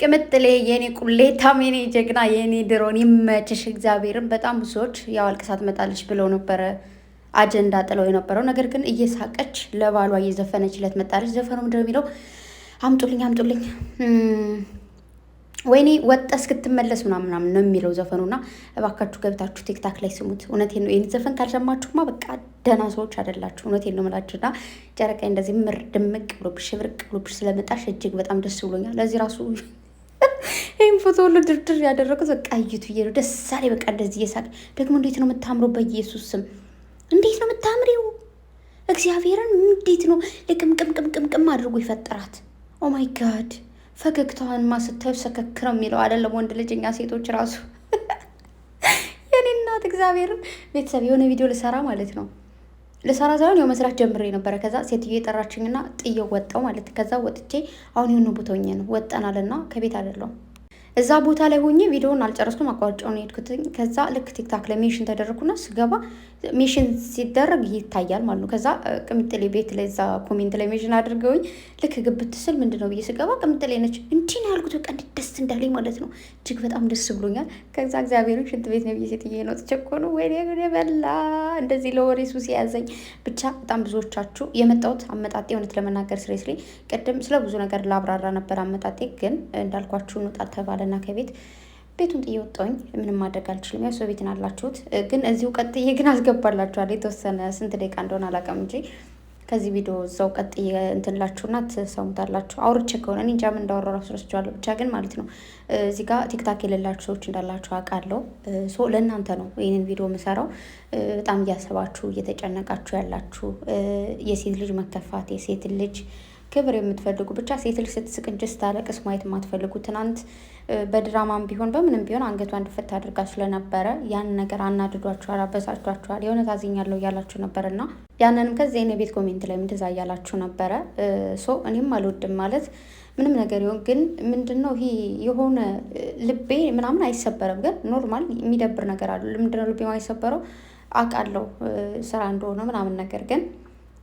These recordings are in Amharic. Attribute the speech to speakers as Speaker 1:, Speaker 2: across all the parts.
Speaker 1: ቅምጥሌ የኔ ቁሌታም የኔ ጀግና የኔ ድሮን ይመችሽ። እግዚአብሔርን በጣም ብዙ ሰዎች ያው አልቅሳ ትመጣለች ብለው ነበረ አጀንዳ ጥለው የነበረው ነገር ግን እየሳቀች ለባሏ እየዘፈነችለት መጣለች። ዘፈኑ ምንድን ነው የሚለው? አምጡልኝ አምጡልኝ ወይኔ ወጣ እስክትመለስ ምናምን ነው የሚለው ዘፈኑና እባካችሁ ገብታችሁ ቲክታክ ላይ ስሙት። እውነቴን ነው። ይህን ዘፈን ካልሰማችሁማ በቃ ደህና ሰዎች አይደላችሁ። እውነቴን ነው የምላችሁና ጨረቃ እንደዚህ ምር ድምቅ ብሎብሽ ሽብርቅ ብሎብሽ ስለመጣሽ እጅግ በጣም ደስ ብሎኛል። ለዚህ ራሱ ይህም ፎቶ ሁሉ ድርድር ያደረጉት በቃ እዩት ብዬ ነው። ደስ አለኝ በቃ እንደዚህ እየሳቅ ደግሞ እንዴት ነው የምታምረው? በኢየሱስ ስም እንዴት ነው የምታምሪው? እግዚአብሔርን እንዴት ነው ልቅምቅምቅምቅም አድርጎ ይፈጠራት። ኦ ማይ ጋድ ፈገግታዋንማ ስታዩ ሰከክ ነው የሚለው አይደለም ወንድ ልጅ፣ እኛ ሴቶች ራሱ የኔ እናት እግዚአብሔርን። ቤተሰብ የሆነ ቪዲዮ ልሰራ ማለት ነው ልሰራ ሳይሆን ያው መስራት ጀምሬ ነበረ። ከዛ ሴትዮ የጠራችኝና ጥዬው ወጣው ማለት ከዛ ወጥቼ አሁን የሆነ ቦታ ሆኜ ነው ወጠናልና ከቤት አይደለሁም እዛ ቦታ ላይ ሆኜ ቪዲዮውን አልጨረስኩም። አቋርጬውን የሄድኩትኝ። ከዛ ልክ ቲክታክ ላይ ሜንሽን ተደረግኩና ስገባ ሜንሽን ሲደረግ ይታያል ማለት ነው። ከዛ ቅምጥሌ ቤት ላይ እዛ ኮሜንት ላይ ሜንሽን አድርገውኝ ልክ ግብት ስል ምንድን ነው ብዬ ስገባ ቅምጥሌ ነች። እንዲህ ነው ያልኩት። በቃ እንዴት ደስ እንዳለኝ ማለት ነው። እጅግ በጣም ደስ ብሎኛል። ከዛ እግዚአብሔርን ሽንት ቤት ነው ብዬ ሴትዬ ነው ተቸኮ ነው ወይ በላ እንደዚህ ለወሬ ሱስ የያዘኝ። ብቻ በጣም ብዙዎቻችሁ የመጣሁት አመጣጤ እውነት ለመናገር ስሬስሊ ቅድም ስለ ብዙ ነገር ላብራራ ነበር። አመጣጤ ግን እንዳልኳችሁ እንውጣ ተባለና ከቤት ቤቱን ጥዬ ወጣሁኝ። ምንም ማድረግ አልችልም። ያው ሰው ቤትን አላችሁት። ግን እዚሁ ቀጥዬ ግን አስገባላችኋለሁ። የተወሰነ ስንት ደቂቃ እንደሆነ አላውቅም እንጂ ከዚህ ቪዲዮ እዛው ቀጥዬ እንትንላችሁና ትሰሙታላችሁ። አውርቼ ከሆነ እኔ እንጃ ምን እንዳወራሁ እራሱ ረስቼዋለሁ። ብቻ ግን ማለት ነው እዚህ ጋር ቲክታክ የሌላችሁ ሰዎች እንዳላችሁ አውቃለሁ። ለእናንተ ነው ይህንን ቪዲዮ የምሰራው። በጣም እያሰባችሁ እየተጨነቃችሁ ያላችሁ የሴት ልጅ መከፋት፣ የሴት ልጅ ክብር የምትፈልጉ ብቻ ሴት ልጅ ስትስቅ እንጂ ስታለቅስ ማየት የማትፈልጉ ትናንት በድራማም ቢሆን በምንም ቢሆን አንገቷን ድፍት አድርጋ ስለነበረ ያን ነገር አናድዷችኋል፣ አበሳጭቷችኋል፣ የሆነ ታዝኛለሁ እያላችሁ ነበር እና ያንንም ከዚህ የኔ ቤት ኮሜንት ላይ እንደዛ እያላችሁ ነበረ። እኔም አልወድም ማለት ምንም ነገር ይሁን ግን ምንድነው ይሄ የሆነ ልቤ ምናምን አይሰበርም፣ ግን ኖርማል የሚደብር ነገር አለ። ምንድነው ልቤ አይሰበረው አውቃለሁ ስራ እንደሆነ ምናምን ነገር ግን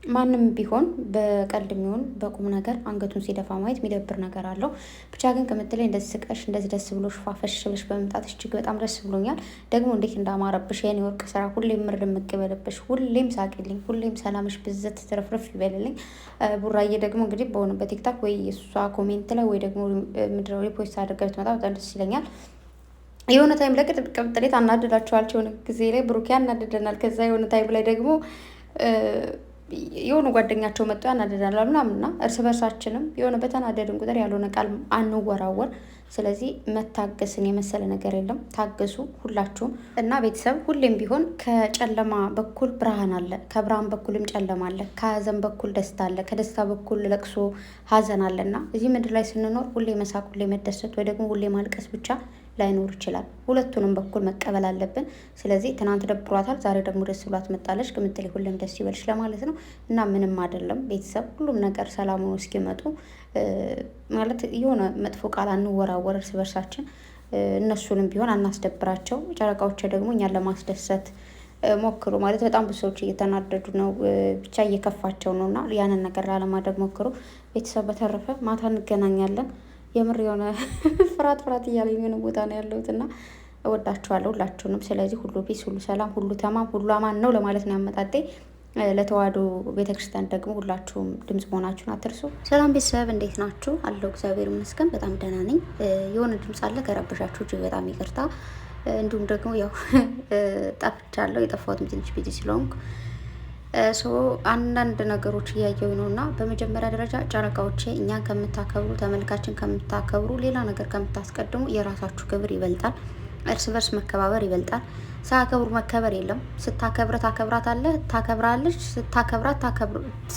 Speaker 1: ማንም ቢሆን በቀልድ የሚሆን በቁም ነገር አንገቱን ሲደፋ ማየት የሚደብር ነገር አለው። ብቻ ግን ከምትለኝ እንደዚህ ስቀሽ እንደዚህ ደስ ብሎሽ ፋፈሽ ብለሽ በመምጣትሽ እጅግ በጣም ደስ ብሎኛል። ደግሞ እንዴት እንዳማረብሽ የኔ ወርቅ ስራ። ሁሌም ምር የምትገበለብሽ፣ ሁሌም ሳቂልኝ፣ ሁሌም ሰላምሽ ብዘት ትረፍረፍ ይበልልኝ። ቡራዬ ደግሞ እንግዲህ በሆነ በቲክታክ ወይ የእሷ ኮሜንት ላይ ወይ ደግሞ ምድረው ሪፖስት አድርጋ ብትመጣ በጣም ደስ ይለኛል። የሆነ ታይም ላይ ቅምጥሌት አናደዳቸዋል። የሆነ ጊዜ ላይ ብሩኬ አናደደናል። ከዛ የሆነ ታይም ላይ ደግሞ የሆነ ጓደኛቸው መጥቶ ያናደዳል ምናምንና እርስ በርሳችንም የሆነ በተናደድን ቁጥር ያልሆነ ቃል አንወራወር። ስለዚህ መታገስን የመሰለ ነገር የለም። ታገሱ ሁላችሁም እና ቤተሰብ። ሁሌም ቢሆን ከጨለማ በኩል ብርሃን አለ፣ ከብርሃን በኩልም ጨለማ አለ። ከሀዘን በኩል ደስታ አለ፣ ከደስታ በኩል ለቅሶ ሀዘን አለና እዚህ ምድር ላይ ስንኖር ሁሌ መሳቅ፣ ሁሌ መደሰት ወይ ደግሞ ሁሌ ማልቀስ ብቻ ላይኖር ይችላል። ሁለቱንም በኩል መቀበል አለብን። ስለዚህ ትናንት ደብሯታል፣ ዛሬ ደግሞ ደስ ብሏት መጣለች። ቅምጥሌ ሁሌም ደስ ይበልሽ ለማለት ነው እና ምንም አይደለም ቤተሰብ። ሁሉም ነገር ሰላም ሆኖ እስኪመጡ ማለት የሆነ መጥፎ ቃል አንወራወር እርስ በርሳችን። እነሱንም ቢሆን አናስደብራቸው። ጨረቃዎች ደግሞ እኛን ለማስደሰት ሞክሩ። ማለት በጣም ብዙ ሰዎች እየተናደዱ ነው፣ ብቻ እየከፋቸው ነው እና ያንን ነገር ላለማድረግ ሞክሩ ቤተሰብ። በተረፈ ማታ እንገናኛለን። የምር የሆነ ፍርሃት እያለ የሆነ ቦታ ነው ያለሁት እና እወዳችኋለሁ ሁላችሁንም። ስለዚህ ሁሉ ፒስ፣ ሁሉ ሰላም፣ ሁሉ ተማም፣ ሁሉ አማን ነው ለማለት ነው ያመጣጤ። ለተዋሕዶ ቤተክርስቲያን ደግሞ ሁላችሁም ድምጽ መሆናችሁን አትርሱ። ሰላም ቤተሰብ እንዴት ናችሁ? አለው እግዚአብሔር ይመስገን በጣም ደህና ነኝ። የሆነ ድምጽ አለ ከረበሻችሁ እጅግ በጣም ይቅርታ። እንዲሁም ደግሞ ያው ጠፍቻለሁ። የጠፋሁትም ትንሽ ቢዚ ስለሆንኩ አንዳንድ ነገሮች እያየሁ ነው እና በመጀመሪያ ደረጃ ጨረቃዎቼ እኛን ከምታከብሩ ተመልካችን ከምታከብሩ ሌላ ነገር ከምታስቀድሙ የራሳችሁ ክብር ይበልጣል። እርስ በርስ መከባበር ይበልጣል። ሳያከብሩ መከበር የለም። ስታከብረ ታከብራታለህ፣ ታከብራለች።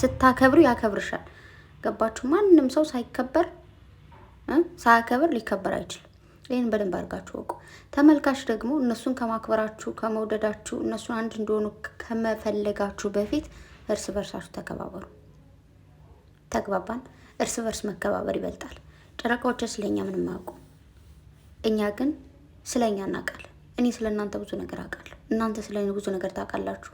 Speaker 1: ስታከብሩ ያከብርሻል። ገባችሁ? ማንም ሰው ሳይከበር ሳያከብር ሊከበር አይችልም። ይህን በደንብ አድርጋችሁ ወቁ። ተመልካች ደግሞ እነሱን ከማክበራችሁ ከመውደዳችሁ እነሱን አንድ እንደሆኑ ከመፈለጋችሁ በፊት እርስ በርሳችሁ ተከባበሩ። ተግባባን? እርስ በርስ መከባበር ይበልጣል። ጨረቃዎች ስለኛ ምንም አያውቁ፣ እኛ ግን ስለኛ እናውቃለን። እኔ ስለ እናንተ ብዙ ነገር አውቃለሁ፣ እናንተ ስለ እኔ ብዙ ነገር ታውቃላችሁ።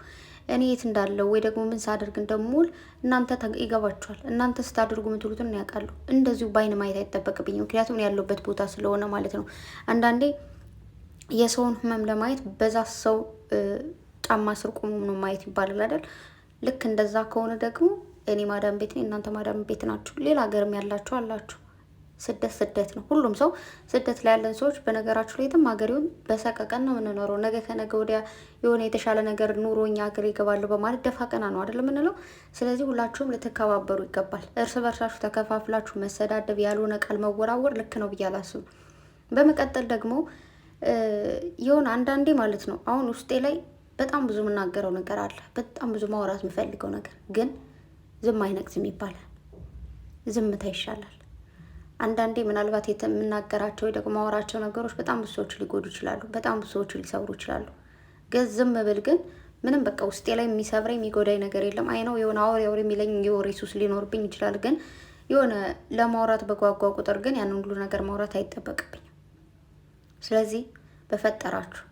Speaker 1: እኔ የት እንዳለው ወይ ደግሞ ምን ሳደርግ እንደምውል እናንተ ይገባችኋል። እናንተ ስታደርጉ የምትሉትን ያውቃሉ። እንደዚሁ በአይን ማየት አይጠበቅብኝም፣ ምክንያቱም ያለበት ቦታ ስለሆነ ማለት ነው። አንዳንዴ የሰውን ህመም ለማየት በዛ ሰው ጫማ ስር ቆሞ ነው ማየት ይባላል አይደል? ልክ እንደዛ ከሆነ ደግሞ እኔ ማዳም ቤት ነኝ፣ እናንተ ማዳም ቤት ናችሁ። ሌላ ሀገርም ያላችሁ አላችሁ። ስደት ነው። ሁሉም ሰው ስደት ላይ ያለን ሰዎች በነገራችሁ ላይ የትም ሀገሬውን በሰቀቀን ነው የምንኖረው። ነገ ከነገ ወዲያ የሆነ የተሻለ ነገር ኑሮ እኛ ሀገር ይገባለሁ በማለት ደፋ ቀና ነው አይደል የምንለው። ስለዚህ ሁላችሁም ልትከባበሩ ይገባል። እርስ በርሳችሁ ተከፋፍላችሁ መሰዳደብ፣ ያልሆነ ቃል መወራወር ልክ ነው ብዬ አላስብም። በመቀጠል ደግሞ የሆነ አንዳንዴ ማለት ነው አሁን ውስጤ ላይ በጣም ብዙ የምናገረው ነገር አለ። በጣም ብዙ ማውራት የምፈልገው ነገር ግን ዝም አይነቅዝም ይባላል። ዝምታ ይሻላል። አንዳንዴ ምናልባት የምናገራቸው ወይ ደግሞ ማወራቸው ነገሮች በጣም ብዙ ሰዎች ሊጎዱ ይችላሉ፣ በጣም ብዙ ሰዎች ሊሰብሩ ይችላሉ። ግን ዝም ብል ግን ምንም በቃ ውስጤ ላይ የሚሰብረኝ የሚጎዳኝ ነገር የለም። አይ ነው የሆነ አውሬ የሚለኝ የወሬ ሱስ ሊኖርብኝ ይችላል። ግን የሆነ ለማውራት በጓጓ ቁጥር ግን ያንን ሁሉ ነገር ማውራት አይጠበቅብኝም። ስለዚህ በፈጠራችሁ